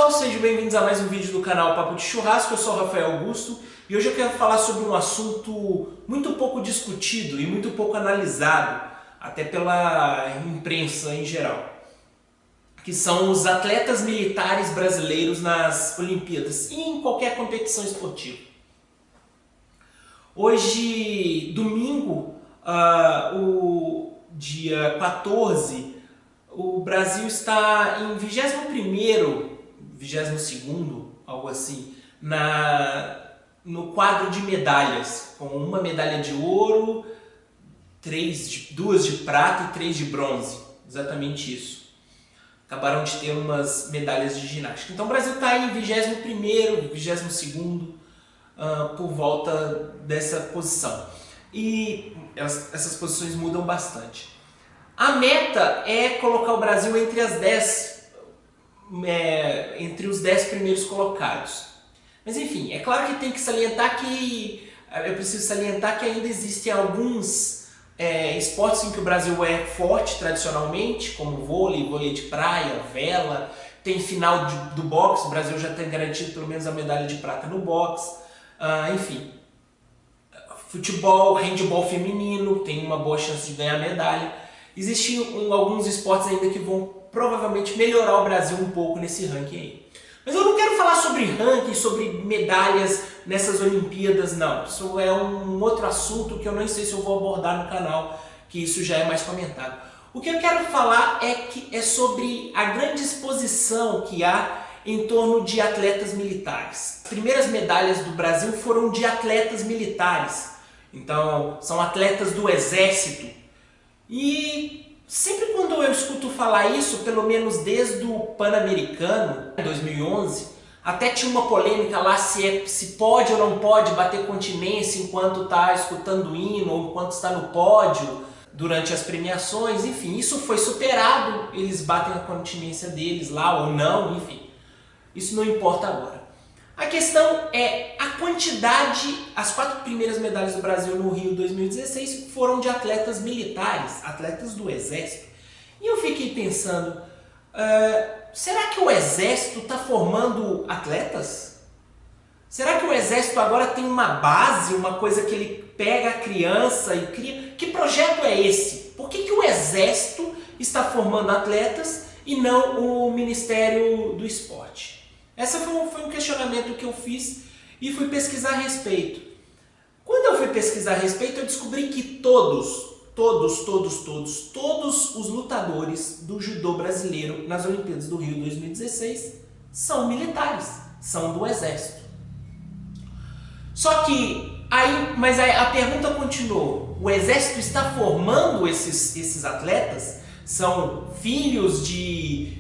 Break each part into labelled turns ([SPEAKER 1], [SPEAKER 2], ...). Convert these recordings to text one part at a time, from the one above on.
[SPEAKER 1] pessoal, sejam bem-vindos a mais um vídeo do canal Papo de Churrasco. Eu sou o Rafael Augusto e hoje eu quero falar sobre um assunto muito pouco discutido e muito pouco analisado, até pela imprensa em geral, que são os atletas militares brasileiros nas Olimpíadas e em qualquer competição esportiva. Hoje, domingo, o dia 14, o Brasil está em 21º, 22º, algo assim, no quadro de medalhas, com uma medalha de ouro, duas de prata e 3 de bronze, exatamente isso. Acabaram de ter umas medalhas de ginástica. Então o Brasil está em 21º, 22º, por volta dessa posição. E essas posições mudam bastante. A meta é colocar o Brasil entre os 10 primeiros colocados. Mas enfim, é claro que tem que salientar que eu preciso salientar que ainda existem alguns esportes em que o Brasil é forte tradicionalmente, como vôlei de praia, vela, tem final do boxe, o Brasil já tem garantido pelo menos a medalha de prata no boxe, enfim. Futebol, handebol feminino, tem uma boa chance de ganhar medalha. Existem alguns esportes ainda que vão provavelmente melhorar o Brasil um pouco nesse ranking aí. Mas eu não quero falar sobre ranking, sobre medalhas nessas Olimpíadas, não. Isso é um outro assunto que eu não sei se eu vou abordar no canal, que isso já é mais comentado. O que eu quero falar é sobre a grande exposição que há em torno de atletas militares. As primeiras medalhas do Brasil foram de atletas militares. Então, são atletas do exército. E sempre quando eu escuto falar isso, pelo menos desde o Pan-Americano, em 2011, até tinha uma polêmica lá se pode ou não pode bater continência enquanto está escutando o hino ou enquanto está no pódio durante as premiações, enfim, isso foi superado, eles batem a continência deles lá ou não, enfim, isso não importa agora. A questão é a quantidade, as 4 primeiras medalhas do Brasil no Rio 2016 foram de atletas militares, atletas do exército. E eu fiquei pensando, será que o exército está formando atletas? Será que o exército agora tem uma base, uma coisa que ele pega a criança e cria? Que projeto é esse? Por que o exército está formando atletas e não o Ministério do Esporte? Esse foi um questionamento que eu fiz e fui pesquisar a respeito. Quando eu fui pesquisar a respeito, eu descobri que todos os lutadores do judô brasileiro nas Olimpíadas do Rio 2016 são militares, são do exército. Só que mas a pergunta continuou: o exército está formando esses atletas? São filhos de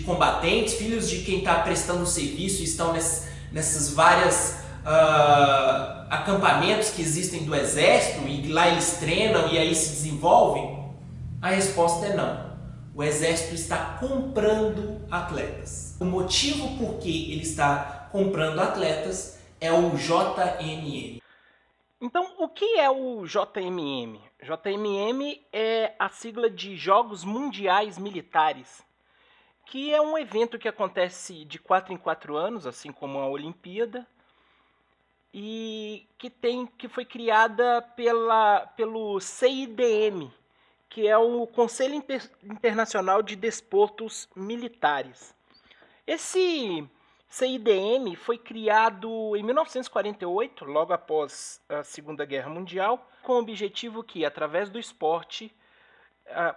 [SPEAKER 1] combatentes, filhos de quem está prestando serviço e estão nessas várias acampamentos que existem do exército e lá eles treinam e aí se desenvolvem? A resposta é não. O exército está comprando atletas. O motivo por que ele está comprando atletas é o JMM.
[SPEAKER 2] Então, o que é o JMM? JMM é a sigla de Jogos Mundiais Militares, que é um evento que acontece de 4 em 4 anos, assim como a Olimpíada, e que foi criada pelo CIDM, que é o Conselho Internacional de Desportos Militares. Esse CIDM foi criado em 1948, logo após a Segunda Guerra Mundial, com o objetivo que, através do esporte,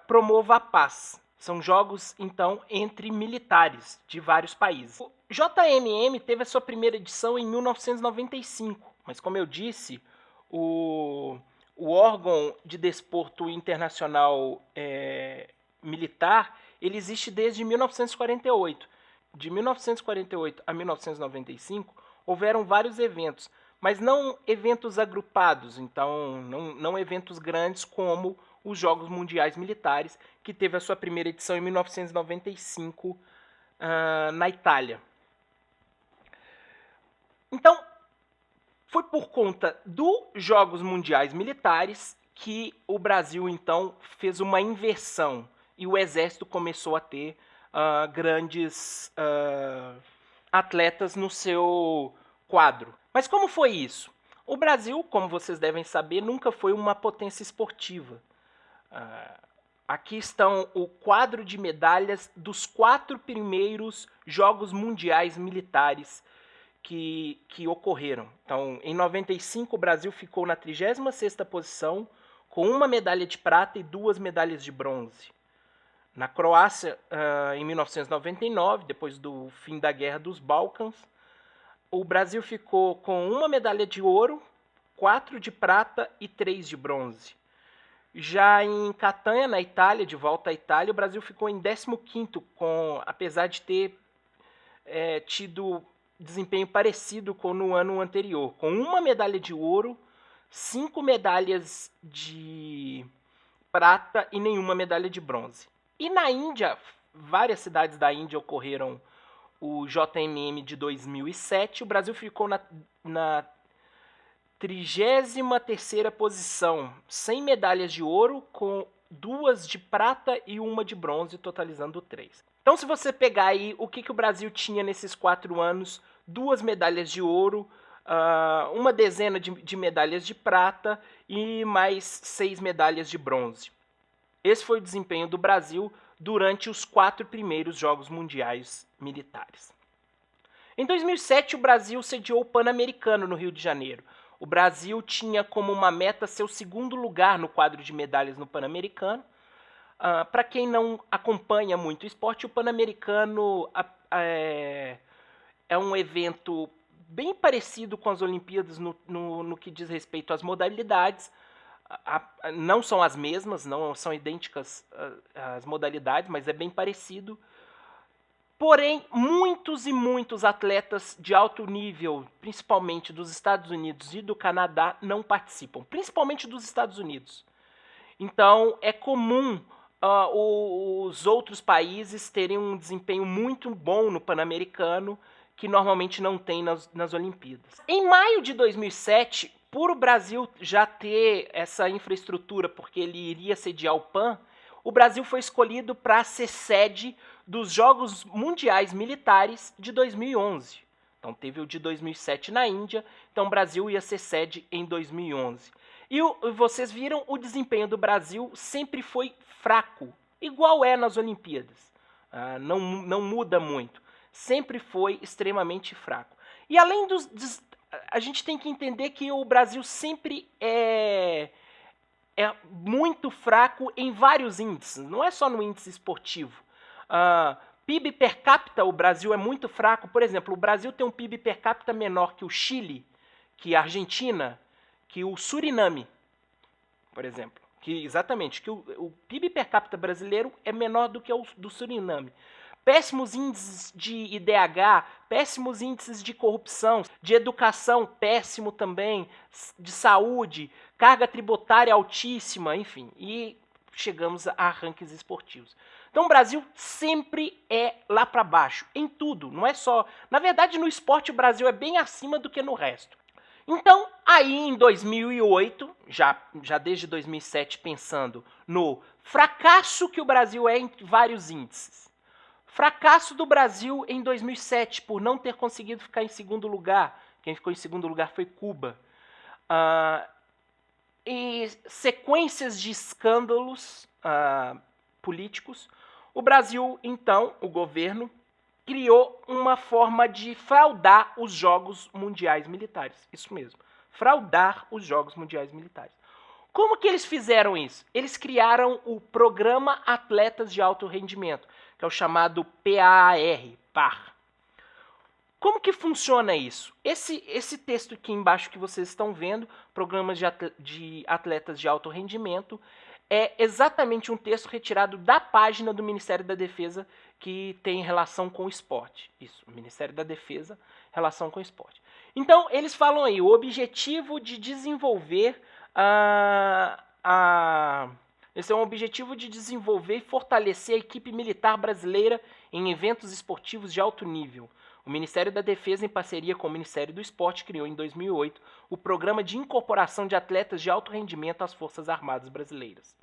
[SPEAKER 2] promova a paz. São jogos, então, entre militares de vários países. O JMM teve a sua primeira edição em 1995, mas, como eu disse, o órgão de desporto internacional militar ele existe desde 1948. De 1948 a 1995, houveram vários eventos, mas não eventos agrupados, então não eventos grandes como os Jogos Mundiais Militares, que teve a sua primeira edição em 1995 na Itália. Então, foi por conta dos Jogos Mundiais Militares que o Brasil, então, fez uma inversão e o Exército começou a ter grandes atletas no seu quadro. Mas como foi isso? O Brasil, como vocês devem saber, nunca foi uma potência esportiva. Aqui estão o quadro de medalhas dos 4 primeiros Jogos Mundiais Militares que ocorreram. Então, em 95, o Brasil ficou na 36ª posição, com 1 medalha de prata e 2 medalhas de bronze. Na Croácia, em 1999, depois do fim da Guerra dos Balcãs, o Brasil ficou com 1 medalha de ouro, 4 de prata e 3 de bronze. Já em Catânia, na Itália, de volta à Itália, o Brasil ficou em 15º, apesar de ter tido desempenho parecido com no ano anterior, com 1 medalha de ouro, 5 medalhas de prata e nenhuma medalha de bronze. E na Índia, várias cidades da Índia ocorreram o JMM de 2007, o Brasil ficou na 33ª posição, 100 medalhas de ouro, com 2 de prata e 1 de bronze, totalizando 3. Então, se você pegar aí o que o Brasil tinha nesses 4 anos, 2 medalhas de ouro, 1 dezena de medalhas de prata e mais 6 medalhas de bronze. Esse foi o desempenho do Brasil durante os 4 primeiros Jogos Mundiais Militares. Em 2007, o Brasil sediou o Pan-Americano no Rio de Janeiro. O Brasil tinha como uma meta seu 2º lugar no quadro de medalhas no Pan-Americano. Para quem não acompanha muito o esporte, o Pan-Americano é um evento bem parecido com as Olimpíadas no que diz respeito às modalidades. Não são as mesmas, não são idênticas as modalidades, mas é bem parecido. Porém, muitos e muitos atletas de alto nível, principalmente dos Estados Unidos e do Canadá, não participam, principalmente dos Estados Unidos. Então, é comum os outros países terem um desempenho muito bom no Pan-Americano, que normalmente não tem nas Olimpíadas. Em maio de 2007, por o Brasil já ter essa infraestrutura, porque ele iria sediar o PAN, o Brasil foi escolhido para ser sede dos Jogos Mundiais Militares de 2011. Então teve o de 2007 na Índia, então o Brasil ia ser sede em 2011. E vocês viram, o desempenho do Brasil sempre foi fraco, igual é nas Olimpíadas. Não muda muito. Sempre foi extremamente fraco. E além a gente tem que entender que o Brasil sempre é muito fraco em vários índices, não é só no índice esportivo. PIB per capita, o Brasil é muito fraco. Por exemplo, o Brasil tem um PIB per capita menor que o Chile, que a Argentina, que o Suriname, por exemplo. Que o PIB per capita brasileiro é menor do que o do Suriname. Péssimos índices de IDH, péssimos índices de corrupção, de educação, péssimo também, de saúde, carga tributária altíssima, enfim. E chegamos a rankings esportivos. Então o Brasil sempre é lá para baixo, em tudo, não é só... Na verdade, no esporte o Brasil é bem acima do que no resto. Então, aí em 2008, já desde 2007 pensando no fracasso que o Brasil é em vários índices. Fracasso do Brasil em 2007, por não ter conseguido ficar em 2º lugar. Quem ficou em 2º lugar foi Cuba. E sequências de escândalos políticos. O Brasil, então, o governo, criou uma forma de fraudar os Jogos Mundiais Militares. Isso mesmo, fraudar os Jogos Mundiais Militares. Como que eles fizeram isso? Eles criaram o Programa Atletas de Alto Rendimento, que é o chamado PAR. Como que funciona isso? Esse texto aqui embaixo que vocês estão vendo, Programas de Atletas de Alto Rendimento, é exatamente um texto retirado da página do Ministério da Defesa que tem relação com o esporte. Isso, Ministério da Defesa, relação com o esporte. Então, eles falam aí, o objetivo de desenvolver esse é um objetivo de desenvolver e fortalecer a equipe militar brasileira em eventos esportivos de alto nível. O Ministério da Defesa, em parceria com o Ministério do Esporte, criou em 2008 o Programa de Incorporação de Atletas de Alto Rendimento às Forças Armadas Brasileiras.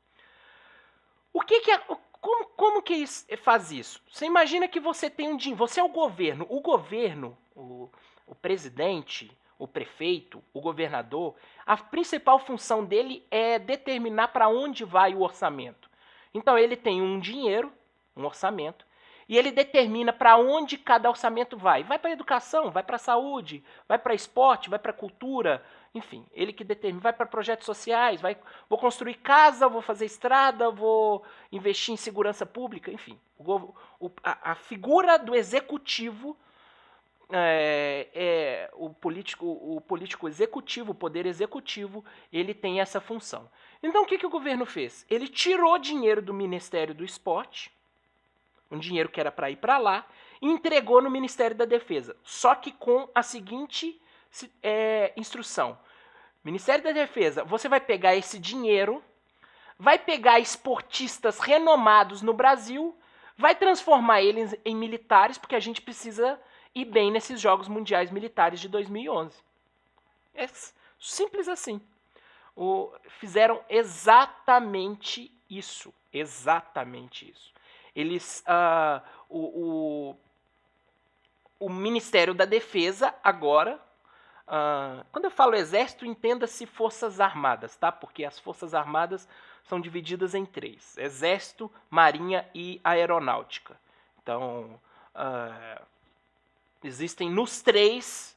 [SPEAKER 2] Como que faz isso? Você imagina que você tem um dinheiro, você é o governo, o presidente, o prefeito, o governador, a principal função dele é determinar para onde vai o orçamento. Então ele tem um dinheiro, um orçamento, e ele determina para onde cada orçamento vai. Vai para a educação, vai para a saúde, vai para esporte, vai para a cultura, enfim, ele que determina, vai para projetos sociais, vou construir casa, vou fazer estrada, vou investir em segurança pública, enfim. A figura do executivo, o político executivo, o poder executivo, ele tem essa função. Então o que o governo fez? Ele tirou dinheiro do Ministério do Esporte, um dinheiro que era para ir para lá, e entregou no Ministério da Defesa. Só que com a seguinte instrução. Ministério da Defesa, você vai pegar esse dinheiro, vai pegar esportistas renomados no Brasil, vai transformar eles em militares, porque a gente precisa ir bem nesses Jogos Mundiais Militares de 2011. É simples assim. Fizeram exatamente isso. Exatamente isso. Eles, o Ministério da Defesa agora, quando eu falo exército, entenda-se forças armadas, tá? Porque as forças armadas são divididas em 3: exército, marinha e aeronáutica. Então, existem nas 3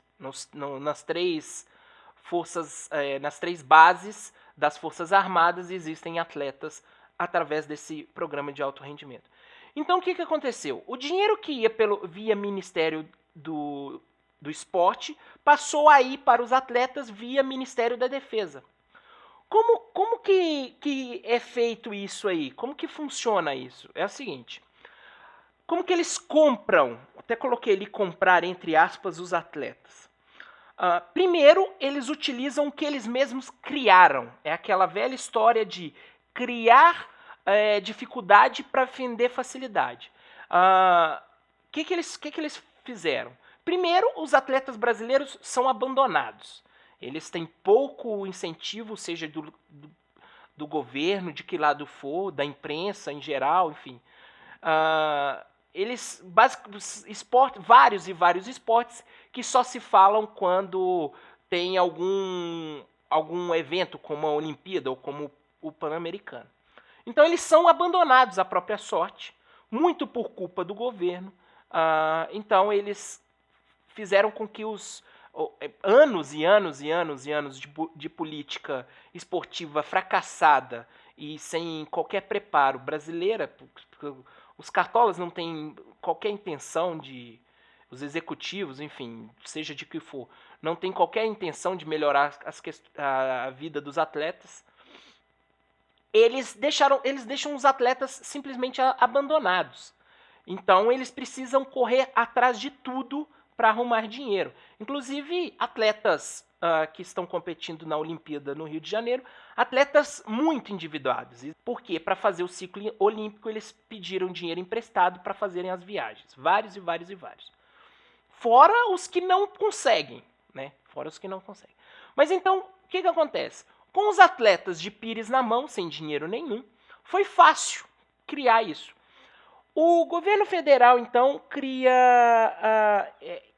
[SPEAKER 2] forças, nas 3 bases das forças armadas, existem atletas através desse programa de alto rendimento. Então o que aconteceu? O dinheiro que ia via Ministério do Esporte passou a ir para os atletas via Ministério da Defesa. Como que é feito isso aí? Como que funciona isso? É o seguinte: como que eles compram? Até coloquei ali comprar entre aspas os atletas. Primeiro, eles utilizam o que eles mesmos criaram. É aquela velha história de criar dificuldade para vender facilidade. O que eles fizeram? Primeiro, os atletas brasileiros são abandonados. Eles têm pouco incentivo, seja do governo, de que lado for, da imprensa em geral, enfim. Eles vários e vários esportes que só se falam quando tem algum evento, como a Olimpíada ou como o Pan-Americano. Então eles são abandonados à própria sorte, muito por culpa do governo. Então eles fizeram com que os anos e anos e anos e anos de política esportiva fracassada e sem qualquer preparo brasileira, os cartolas não têm qualquer intenção os executivos, enfim, seja de que for, não tem qualquer intenção de melhorar a vida dos atletas. Eles deixam os atletas simplesmente abandonados. Então eles precisam correr atrás de tudo para arrumar dinheiro. Inclusive atletas que estão competindo na Olimpíada no Rio de Janeiro, atletas muito endividados. Por quê? Para fazer o ciclo olímpico eles pediram dinheiro emprestado para fazerem as viagens. Vários e vários e vários. Fora os que não conseguem, né? Fora os que não conseguem. Mas então, o que acontece? Com os atletas de pires na mão, sem dinheiro nenhum, foi fácil criar isso. O governo federal, então,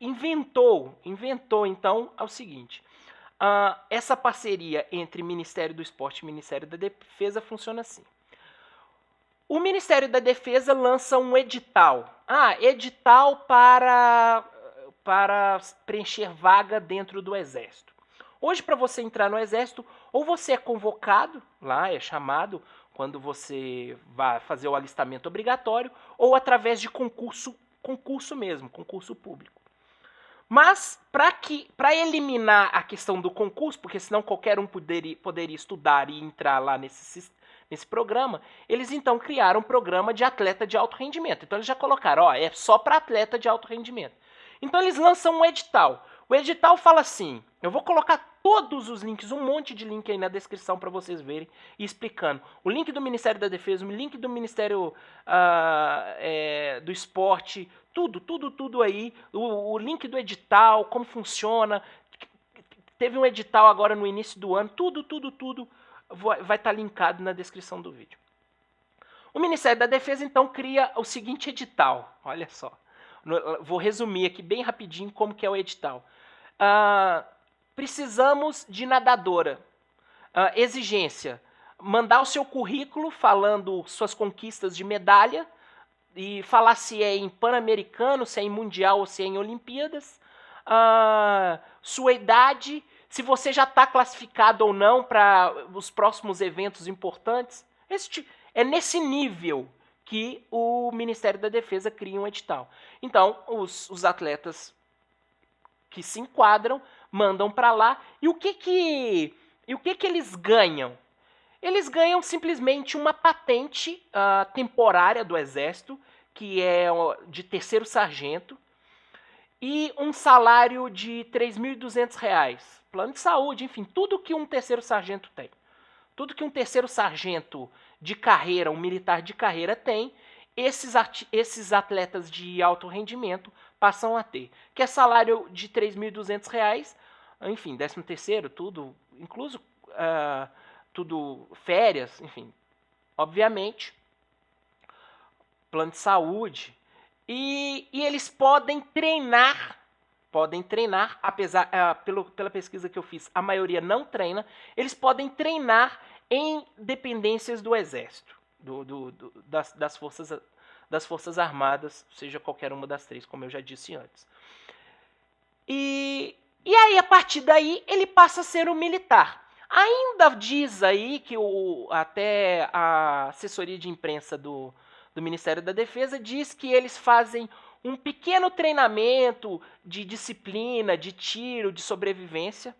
[SPEAKER 2] inventou, então, o seguinte: essa parceria entre Ministério do Esporte e Ministério da Defesa funciona assim. O Ministério da Defesa lança um edital. Edital para preencher vaga dentro do Exército. Hoje, para você entrar no Exército, ou você é convocado, lá é chamado, quando você vai fazer o alistamento obrigatório, ou através de concurso mesmo, concurso público. Mas, para eliminar a questão do concurso, porque senão qualquer um poderia estudar e entrar lá nesse programa, eles então criaram um programa de atleta de alto rendimento. Então eles já colocaram, é só para atleta de alto rendimento. Então eles lançam um edital. O edital fala assim, eu vou colocar todos os links, um monte de link aí na descrição para vocês verem e explicando. O link do Ministério da Defesa, o link do Ministério do Esporte, tudo aí, o link do edital, como funciona. Teve um edital agora no início do ano, tudo vai estar linkado na descrição do vídeo. O Ministério da Defesa, então, cria o seguinte edital. Olha só. Vou resumir aqui bem rapidinho como que é o edital. Precisamos de nadadora. Exigência: mandar o seu currículo falando suas conquistas de medalha e falar se é em Pan-Americano, se é em Mundial ou se é em Olimpíadas. Sua idade, se você já está classificado ou não para os próximos eventos importantes. É nesse nível que o Ministério da Defesa cria um edital. Então, os atletas que se enquadram mandam para lá. E o que eles ganham? Eles ganham simplesmente uma patente temporária do Exército, que é de terceiro sargento, e um salário de R$ 3.200. Plano de saúde, enfim, tudo que um terceiro sargento tem. Tudo que um terceiro sargento de carreira, um militar de carreira tem, esses atletas de alto rendimento passam a ter. Que é salário de R$ 3.200, enfim, 13º, tudo, incluso tudo, férias, enfim, obviamente, plano de saúde. E eles podem treinar, apesar, pela pesquisa que eu fiz, a maioria não treina, eles podem treinar em dependências do Exército, das Forças Armadas, seja qualquer uma das três, como eu já disse antes. E aí, a partir daí, ele passa a ser um militar. Ainda diz aí que até a assessoria de imprensa do Ministério da Defesa diz que eles fazem um pequeno treinamento de disciplina, de tiro, de sobrevivência,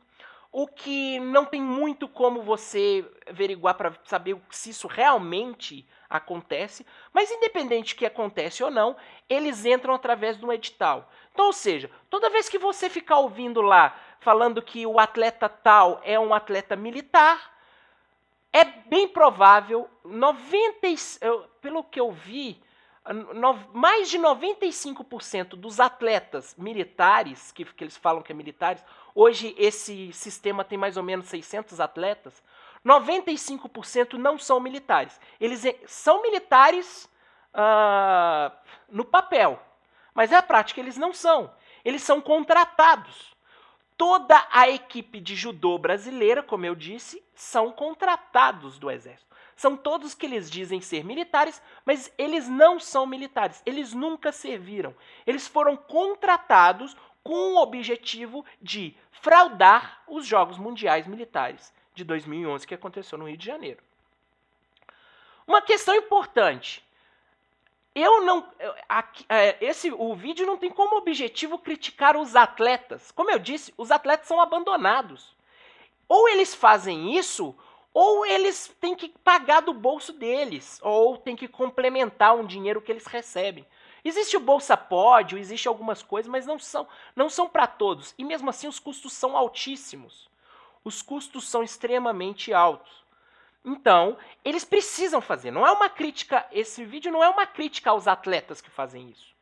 [SPEAKER 2] o que não tem muito como você averiguar para saber se isso realmente acontece, mas independente que acontece ou não, eles entram através de um edital. Então, ou seja, toda vez que você ficar ouvindo lá falando que o atleta tal é um atleta militar, é bem provável, pelo que eu vi, mais de 95% dos atletas militares, que eles falam que é militares, hoje esse sistema tem mais ou menos 600 atletas, 95% não são militares. Eles são militares no papel, mas na prática eles não são. Eles são contratados. Toda a equipe de judô brasileira, como eu disse, são contratados do Exército. São todos que eles dizem ser militares, mas eles não são militares. Eles nunca serviram. Eles foram contratados com o objetivo de fraudar os Jogos Mundiais Militares de 2011, que aconteceu no Rio de Janeiro. Uma questão importante. O vídeo não tem como objetivo criticar os atletas. Como eu disse, os atletas são abandonados. Ou eles fazem isso, ou eles têm que pagar do bolso deles, ou têm que complementar um dinheiro que eles recebem. Existe o Bolsa Pódio, existe algumas coisas, mas não são para todos. E mesmo assim os custos são altíssimos. Os custos são extremamente altos. Então, eles precisam fazer. Não é uma crítica, esse vídeo não é uma crítica aos atletas que fazem isso.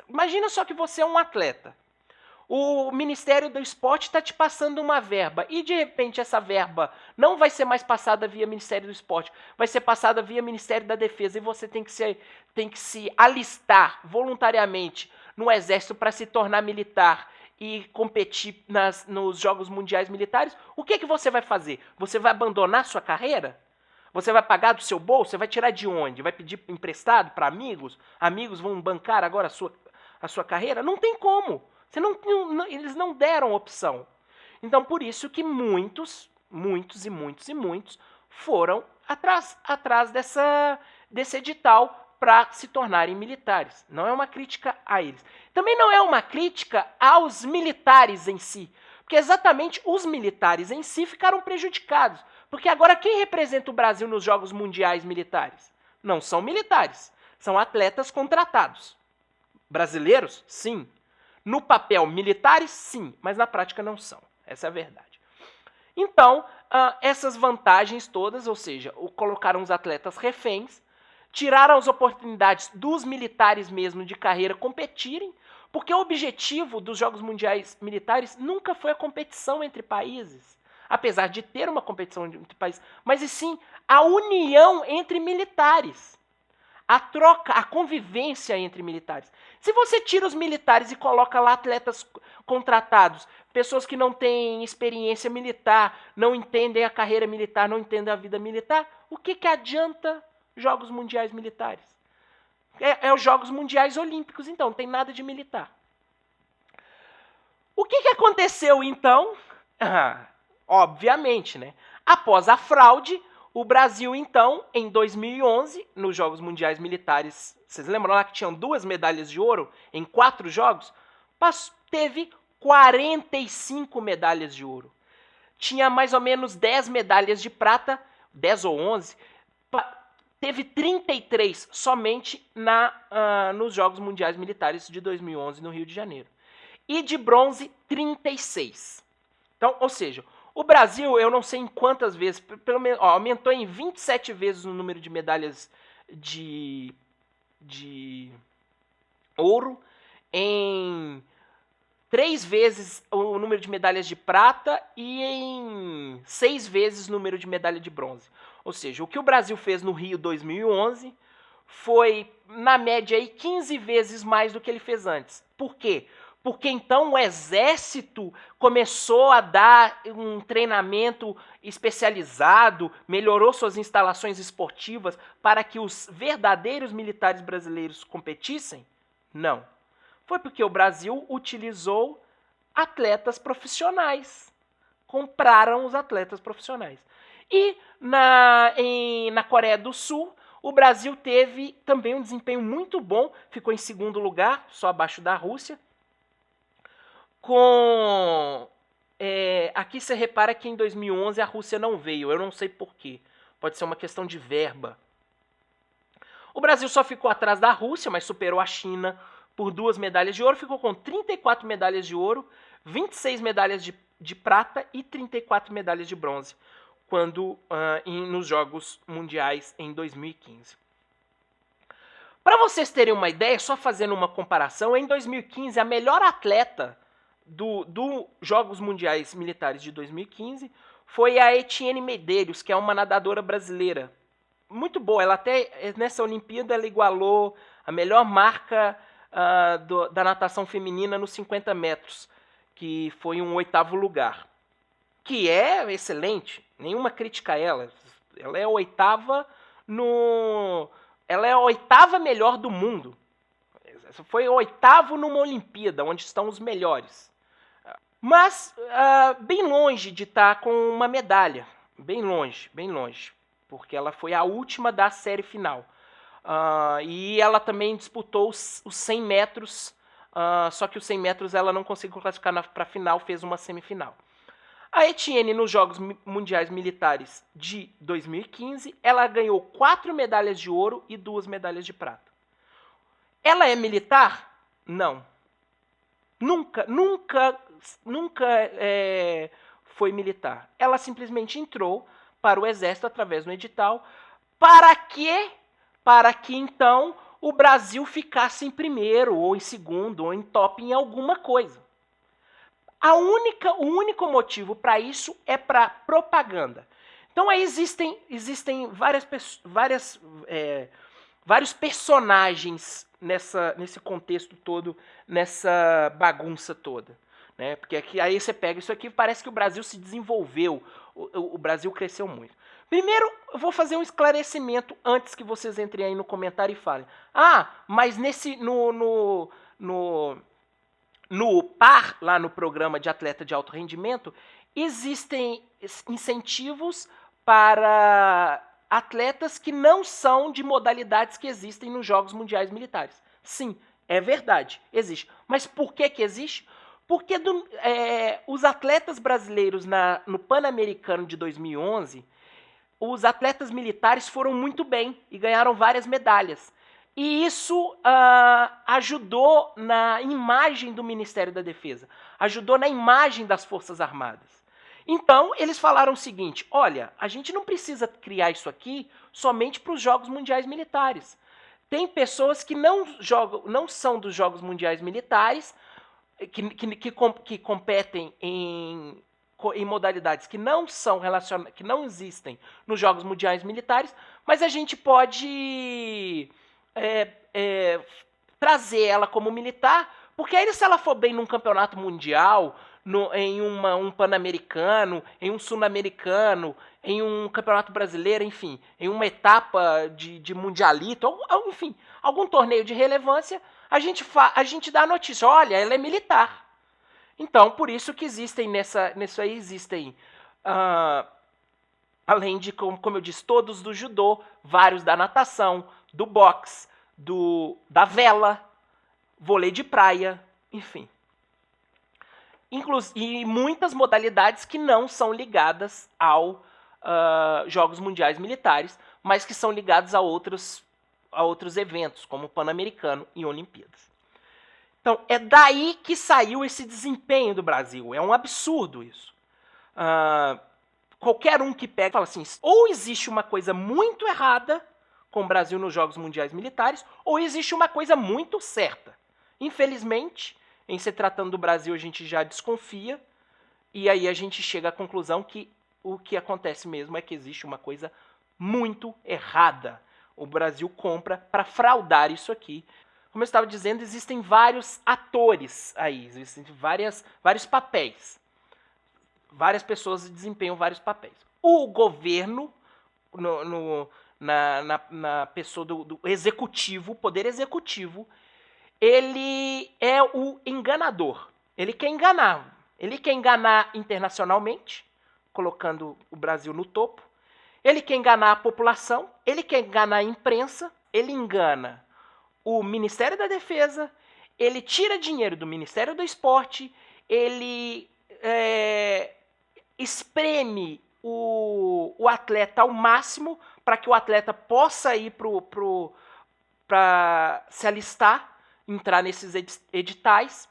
[SPEAKER 2] Imagina só que você é um atleta. O Ministério do Esporte está te passando uma verba e de repente essa verba não vai ser mais passada via Ministério do Esporte, vai ser passada via Ministério da Defesa e você tem que se alistar voluntariamente no Exército para se tornar militar e competir nos Jogos Mundiais Militares. O que você vai fazer? Você vai abandonar sua carreira? Você vai pagar do seu bolso? Você vai tirar de onde? Vai pedir emprestado para amigos? Amigos vão bancar agora a sua carreira? Não tem como. Eles não deram opção. Então, por isso que muitos foram atrás desse edital para se tornarem militares. Não é uma crítica a eles. Também não é uma crítica aos militares em si, porque exatamente os militares em si ficaram prejudicados. Porque agora quem representa o Brasil nos Jogos Mundiais Militares? Não são militares, são atletas contratados. Brasileiros? Sim. No papel, militares? Sim, mas na prática não são. Essa é a verdade. Então, essas vantagens todas, ou seja, colocaram os atletas reféns, tiraram as oportunidades dos militares mesmo de carreira competirem, porque o objetivo dos Jogos Mundiais Militares nunca foi a competição entre países. apesar de ter uma competição entre países, mas e sim a união entre militares. A troca, a convivência entre militares. Se você tira os militares e coloca lá atletas contratados, pessoas que não têm experiência militar, não entendem a carreira militar, não entendem a vida militar, o que adianta Jogos Mundiais Militares? É os Jogos Mundiais Olímpicos, então, não tem nada de militar. O que aconteceu, então? Obviamente, né? Após a fraude, o Brasil, então, em 2011, nos Jogos Mundiais Militares, vocês lembram lá que tinham 2 medalhas de ouro em 4 jogos? Teve 45 medalhas de ouro. Tinha mais ou menos 10 medalhas de prata, 10 ou 11. Teve 33 somente nos Jogos Mundiais Militares de 2011 no Rio de Janeiro. E de bronze, 36. Então, ou seja, o Brasil, eu não sei em quantas vezes, pelo menos, aumentou em 27 vezes o número de medalhas de ouro, em 3 vezes o número de medalhas de prata e em 6 vezes o número de medalha de bronze. Ou seja, o que o Brasil fez no Rio 2011 foi, na média, aí, 15 vezes mais do que ele fez antes. Por quê? Porque então o Exército começou a dar um treinamento especializado, melhorou suas instalações esportivas para que os verdadeiros militares brasileiros competissem? Não. Foi porque o Brasil utilizou atletas profissionais. Compraram os atletas profissionais. E na Coreia do Sul, o Brasil teve também um desempenho muito bom, ficou em 2º lugar, só abaixo da Rússia. Aqui você repara que em 2011 a Rússia não veio, eu não sei porquê. Pode ser uma questão de verba. O Brasil só ficou atrás da Rússia, mas superou a China por 2 medalhas de ouro, ficou com 34 medalhas de ouro, 26 medalhas de prata e 34 medalhas de bronze, nos Jogos Mundiais em 2015. Para vocês terem uma ideia, só fazendo uma comparação, em 2015 a melhor atleta do Jogos Mundiais Militares de 2015 foi a Etienne Medeiros, que é uma nadadora brasileira. Muito boa, ela até nessa Olimpíada ela igualou a melhor marca da natação feminina nos 50 metros, que foi um 8º lugar. Que é excelente, nenhuma crítica a ela. Ela é a 8ª Ela é a 8ª melhor do mundo. Foi o 8º numa Olimpíada, onde estão os melhores. Mas bem longe de estar com uma medalha. Bem longe, bem longe. Porque ela foi a última da série final. E ela também disputou os 100 metros, só que os 100 metros ela não conseguiu classificar para a final, fez uma semifinal. A Etienne, nos Jogos Mundiais Militares de 2015, ela ganhou 4 medalhas de ouro e 2 medalhas de prata. Ela é militar? Não. Nunca foi militar. Ela simplesmente entrou para o Exército através do edital. Para quê? Para que, então, o Brasil ficasse em primeiro, ou em segundo, ou em top em alguma coisa. O único motivo para isso é para propaganda. Então, aí existem vários personagens nesse contexto todo, nessa bagunça toda. Né? Porque aí você pega isso aqui, parece que o Brasil se desenvolveu, o Brasil cresceu muito. Primeiro, eu vou fazer um esclarecimento antes que vocês entrem aí no comentário e falem. Mas no PAR, lá no Programa de Atleta de Alto Rendimento, existem incentivos para atletas que não são de modalidades que existem nos Jogos Mundiais Militares. Sim, é verdade, existe. Mas por que existe? Porque os atletas brasileiros no Pan-Americano de 2011, os atletas militares foram muito bem e ganharam várias medalhas. E isso ajudou na imagem do Ministério da Defesa, ajudou na imagem das Forças Armadas. Então, eles falaram o seguinte: olha, a gente não precisa criar isso aqui somente para os Jogos Mundiais Militares. Tem pessoas que não são dos Jogos Mundiais Militares, que competem em em modalidades que não são que não existem nos Jogos Mundiais Militares, mas a gente pode trazer ela como militar, porque aí se ela for bem num campeonato mundial, em um pan-americano, em um sul-americano, em um campeonato brasileiro, enfim, em uma etapa de mundialito, enfim, algum torneio de relevância, a gente dá a notícia, olha, ela é militar. Então, por isso que existem nisso aí existem, além de, como eu disse, todos do judô, vários da natação, do boxe, da vela, vôlei de praia, enfim. E muitas modalidades que não são ligadas aos Jogos Mundiais Militares, mas que são ligadas a outros eventos, como o Pan-Americano e Olimpíadas. Então, é daí que saiu esse desempenho do Brasil. É um absurdo isso. Qualquer um que pega e fala assim, ou existe uma coisa muito errada com o Brasil nos Jogos Mundiais Militares, ou existe uma coisa muito certa. Infelizmente, em se tratando do Brasil, a gente já desconfia, e aí a gente chega à conclusão que o que acontece mesmo é que existe uma coisa muito errada. O Brasil compra para fraudar isso aqui. Como eu estava dizendo, existem vários atores aí, existem vários papéis. Várias pessoas desempenham vários papéis. O governo, na pessoa do executivo, poder executivo, ele é o enganador. Ele quer enganar. Ele quer enganar internacionalmente, colocando o Brasil no topo. Ele quer enganar a população. Ele quer enganar a imprensa. Ele engana o Ministério da Defesa. Ele tira dinheiro do Ministério do Esporte. Ele espreme o atleta ao máximo para que o atleta possa ir para se alistar, entrar nesses editais.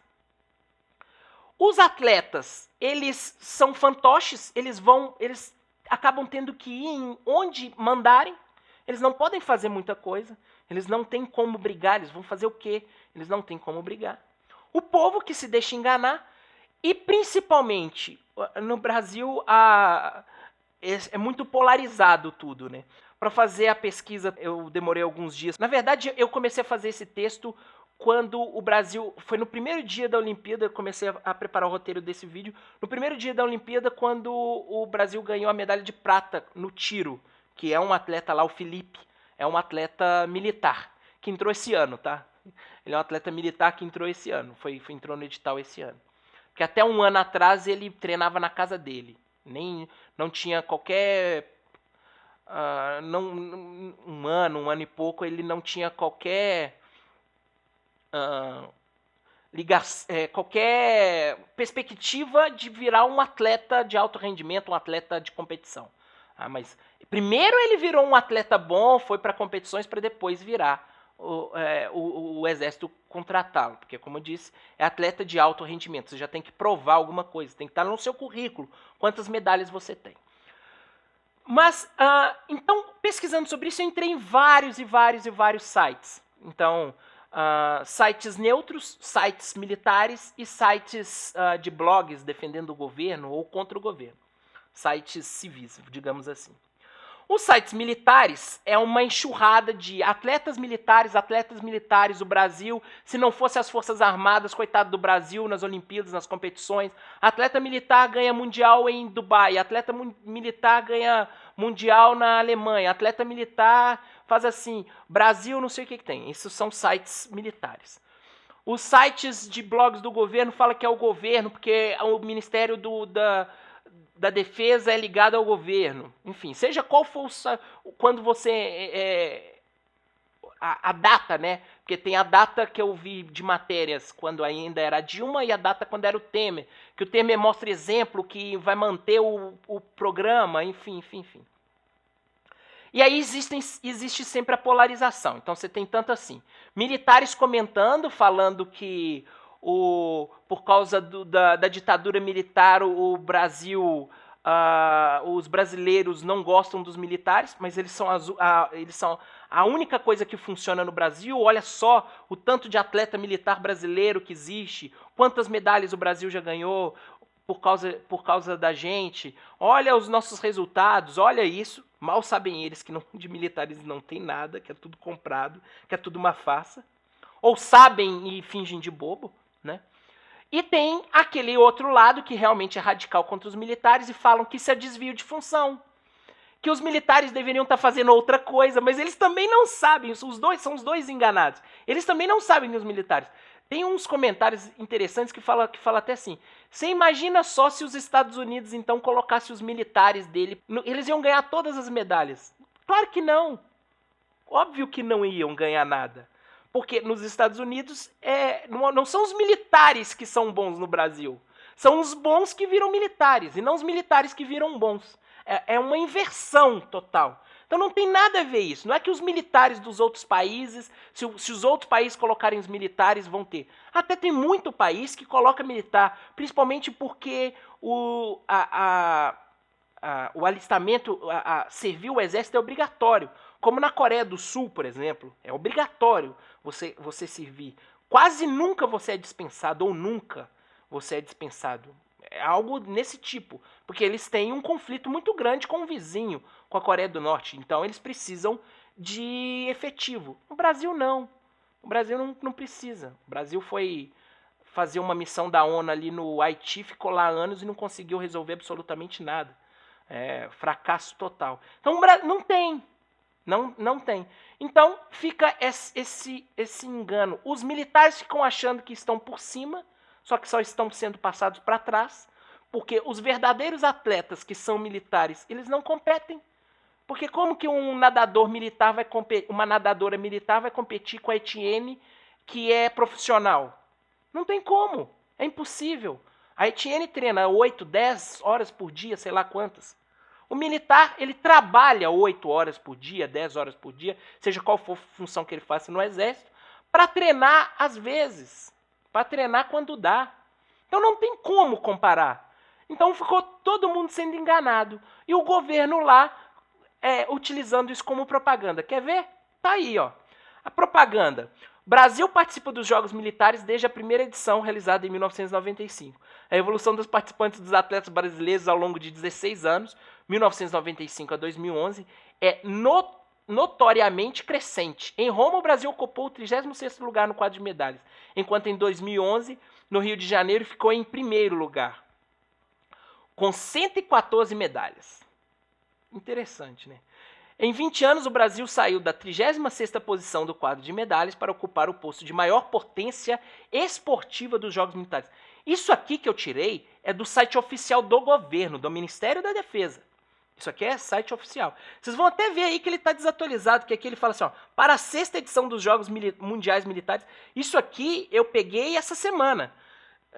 [SPEAKER 2] Os atletas, eles são fantoches, eles acabam tendo que ir onde mandarem, eles não podem fazer muita coisa, eles não têm como brigar, eles vão fazer o quê? Eles não têm como brigar. O povo que se deixa enganar, e principalmente no Brasil é muito polarizado tudo, né? Para fazer a pesquisa eu demorei alguns dias. Na verdade, eu comecei a fazer esse texto quando o Brasil... Foi no primeiro dia da Olimpíada, eu comecei a preparar o roteiro desse vídeo. No primeiro dia da Olimpíada, quando o Brasil ganhou a medalha de prata no tiro, que é um atleta lá, o Felipe, é um atleta militar, que entrou esse ano, tá? Ele é um atleta militar que entrou esse ano, entrou no edital esse ano. Porque até um ano atrás ele treinava na casa dele. Não tinha qualquer... um ano e pouco, ele não tinha qualquer... qualquer perspectiva de virar um atleta de alto rendimento, um atleta de competição. Mas primeiro ele virou um atleta bom, foi para competições para depois virar o exército contratá-lo, porque como eu disse, é atleta de alto rendimento, você já tem que provar alguma coisa, tem que estar no seu currículo, quantas medalhas você tem. Mas, então, pesquisando sobre isso, eu entrei em vários sites. Então, sites neutros, sites militares e sites de blogs defendendo o governo ou contra o governo. Sites civis, digamos assim. Os sites militares é uma enxurrada de atletas militares, o Brasil, se não fosse as Forças Armadas, coitado do Brasil, nas Olimpíadas, nas competições. Atleta militar ganha mundial em Dubai, atleta militar ganha mundial na Alemanha, atleta militar faz assim, Brasil não sei o que tem. Esses são sites militares. Os sites de blogs do governo falam que é o governo, porque o Ministério da Defesa é ligado ao governo. Enfim, seja qual for quando você... a data, né? Porque tem a data que eu vi de matérias quando ainda era Dilma e a data quando era o Temer. Que o Temer mostra exemplo que vai manter o programa, enfim. E aí existe sempre a polarização. Então você tem tanto assim, militares comentando, falando que por causa da ditadura militar, o Brasil, os brasileiros não gostam dos militares, mas eles são a única coisa que funciona no Brasil. Olha só o tanto de atleta militar brasileiro que existe, quantas medalhas o Brasil já ganhou, por causa da gente, olha os nossos resultados, olha isso. Mal sabem eles que de militares não tem nada, que é tudo comprado, que é tudo uma farsa. Ou sabem e fingem de bobo, né? E tem aquele outro lado que realmente é radical contra os militares e falam que isso é desvio de função, que os militares deveriam estar fazendo outra coisa, mas eles também não sabem, são os dois enganados. Eles também não sabem os militares. Tem uns comentários interessantes que fala até assim, você imagina só se os Estados Unidos então colocassem os militares dele, eles iam ganhar todas as medalhas. Claro que não. Óbvio que não iam ganhar nada. Porque nos Estados Unidos não são os militares que são bons no Brasil. São os bons que viram militares e não os militares que viram bons. É uma inversão total. Então não tem nada a ver isso. Não é que os militares dos outros países, se os outros países colocarem os militares, vão ter. Até tem muito país que coloca militar, principalmente porque o alistamento, servir o exército é obrigatório. Como na Coreia do Sul, por exemplo, é obrigatório você servir. Quase nunca você é dispensado, ou nunca você é dispensado. É algo nesse tipo, porque eles têm um conflito muito grande com o vizinho, com a Coreia do Norte. Então eles precisam de efetivo. No Brasil não. O Brasil não precisa. O Brasil foi fazer uma missão da ONU ali no Haiti, ficou lá anos e não conseguiu resolver absolutamente nada. Fracasso total. Então não tem. Não tem. Então fica esse engano. Os militares ficam achando que estão por cima, só que só estão sendo passados para trás, porque os verdadeiros atletas que são militares, eles não competem. Porque como que um nadador militar uma nadadora militar vai competir com a Etienne, que é profissional? Não tem como. É impossível. A Etienne treina 8, 10 horas por dia, sei lá quantas. O militar, ele trabalha 8 horas por dia, 10 horas por dia, seja qual for a função que ele faça no exército, para treinar às vezes, para treinar quando dá. Então não tem como comparar. Então ficou todo mundo sendo enganado. E o governo lá utilizando isso como propaganda. Quer ver? Tá aí, ó. A propaganda. Brasil participa dos Jogos Militares desde a primeira edição, realizada em 1995. A evolução dos participantes dos atletas brasileiros ao longo de 16 anos, 1995 a 2011, é notoriamente crescente. Em Roma, o Brasil ocupou o 36º lugar no quadro de medalhas, enquanto em 2011, no Rio de Janeiro, ficou em primeiro lugar, com 114 medalhas. Interessante, né? Em 20 anos, o Brasil saiu da 36ª posição do quadro de medalhas para ocupar o posto de maior potência esportiva dos Jogos Militares. Isso aqui que eu tirei é do site oficial do governo, do Ministério da Defesa. Isso aqui é site oficial. Vocês vão até ver aí que ele está desatualizado, que aqui ele fala assim, ó, para a 6ª edição dos Jogos Mundiais Militares. Isso aqui eu peguei essa semana,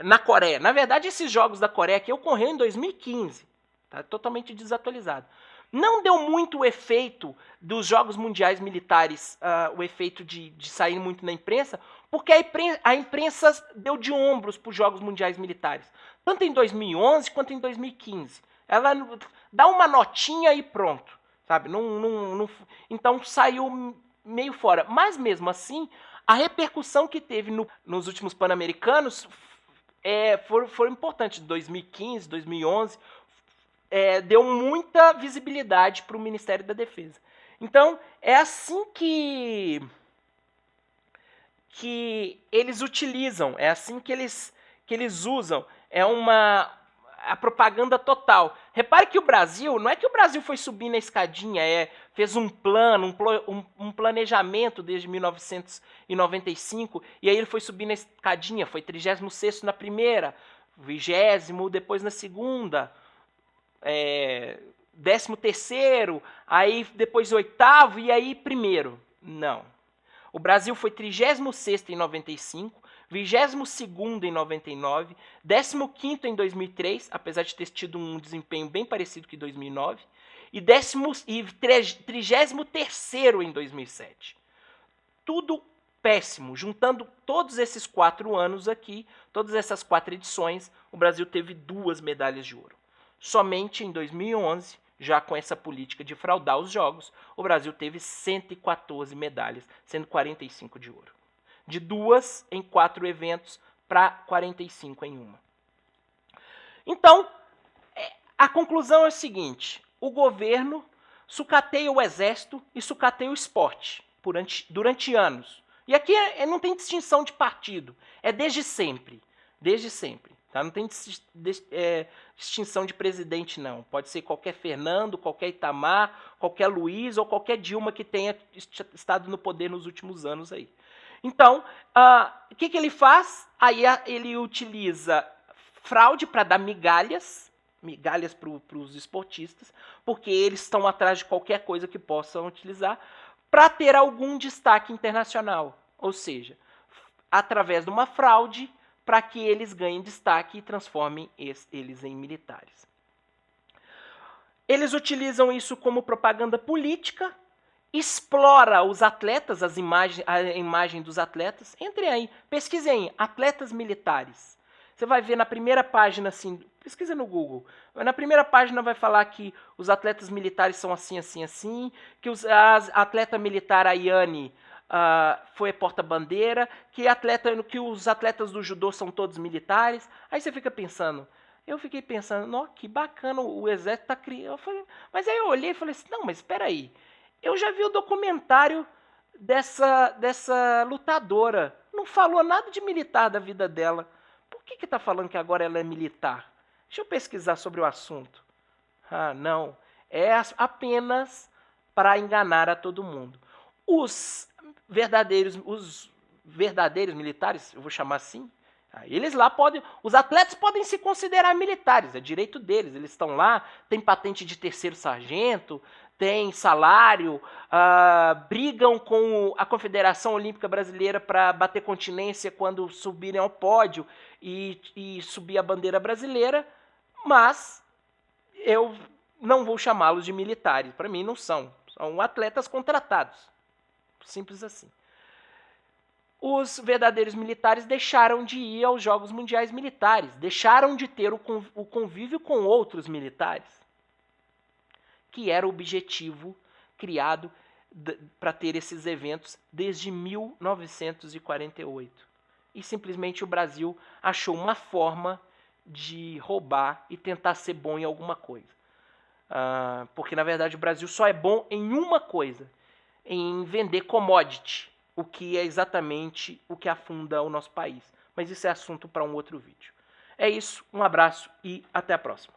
[SPEAKER 2] na Coreia. Na verdade, esses Jogos da Coreia aqui ocorreram em 2015. Tá totalmente desatualizado. Não deu muito o efeito dos Jogos Mundiais Militares, o efeito de sair muito na imprensa, porque a imprensa deu de ombros para os Jogos Mundiais Militares, tanto em 2011 quanto em 2015. Ela dá uma notinha e pronto, sabe? Então saiu meio fora. Mas mesmo assim, a repercussão que teve nos últimos Pan-Americanos foi importante. 2015, 2011... deu muita visibilidade para o Ministério da Defesa. Então, é assim que eles utilizam, é assim que eles usam. A propaganda total. Repare que o Brasil, não é que o Brasil foi subir na escadinha, fez um plano, um planejamento desde 1995, e aí ele foi subir na escadinha, foi 36º na primeira, 20º, depois na segunda, 13º, aí depois 8º e aí 1º. Não. O Brasil foi 36º em 95, 22º em 99, 15º em 2003, apesar de ter tido um desempenho bem parecido que em 2009, e 33º em 2007. Tudo péssimo. Juntando todos esses 4 anos aqui, todas essas 4 edições, o Brasil teve 2 medalhas de ouro. Somente em 2011, já com essa política de fraudar os jogos, o Brasil teve 114 medalhas, sendo 45 de ouro. De 2 em 4 eventos para 45 em uma. Então, a conclusão é a seguinte: o governo sucateia o exército e sucateia o esporte durante anos. E aqui não tem distinção de partido, é desde sempre. Desde sempre. Tá? Não tem distinção de presidente, não. Pode ser qualquer Fernando, qualquer Itamar, qualquer Luiz ou qualquer Dilma que tenha estado no poder nos últimos anos aí. Então, o que ele faz? Aí ele utiliza fraude para dar migalhas para os esportistas, porque eles estão atrás de qualquer coisa que possam utilizar para ter algum destaque internacional. Ou seja, através de uma fraude, para que eles ganhem destaque e transformem eles em militares. Eles utilizam isso como propaganda política, explora os atletas, a imagem dos atletas. Entrem aí, pesquisem aí, atletas militares. Você vai ver na primeira página, assim, pesquisa no Google. Na primeira página vai falar que os atletas militares são assim, assim, assim, que a atleta militar Ayane foi porta-bandeira, que os atletas do judô são todos militares. Aí você fica pensando, eu fiquei pensando, que bacana, o exército tá criando. Mas aí eu olhei e falei assim, não, mas espera aí, eu já vi o documentário dessa lutadora, não falou nada de militar da vida dela. Por que tá falando que agora ela é militar? Deixa eu pesquisar sobre o assunto. Não, é apenas para enganar a todo mundo. Os verdadeiros militares, eu vou chamar assim, eles lá os atletas podem se considerar militares, é direito deles, eles estão lá, tem patente de terceiro sargento, tem salário, brigam com a Confederação Olímpica Brasileira para bater continência quando subirem ao pódio e subir a bandeira brasileira, mas eu não vou chamá-los de militares, para mim não são atletas contratados. Simples assim. Os verdadeiros militares deixaram de ir aos Jogos Mundiais Militares, deixaram de ter o convívio com outros militares, que era o objetivo criado para ter esses eventos desde 1948. E simplesmente o Brasil achou uma forma de roubar e tentar ser bom em alguma coisa. Porque, na verdade, o Brasil só é bom em uma coisa, em vender commodity, o que é exatamente o que afunda o nosso país. Mas isso é assunto para um outro vídeo. É isso, um abraço e até a próxima.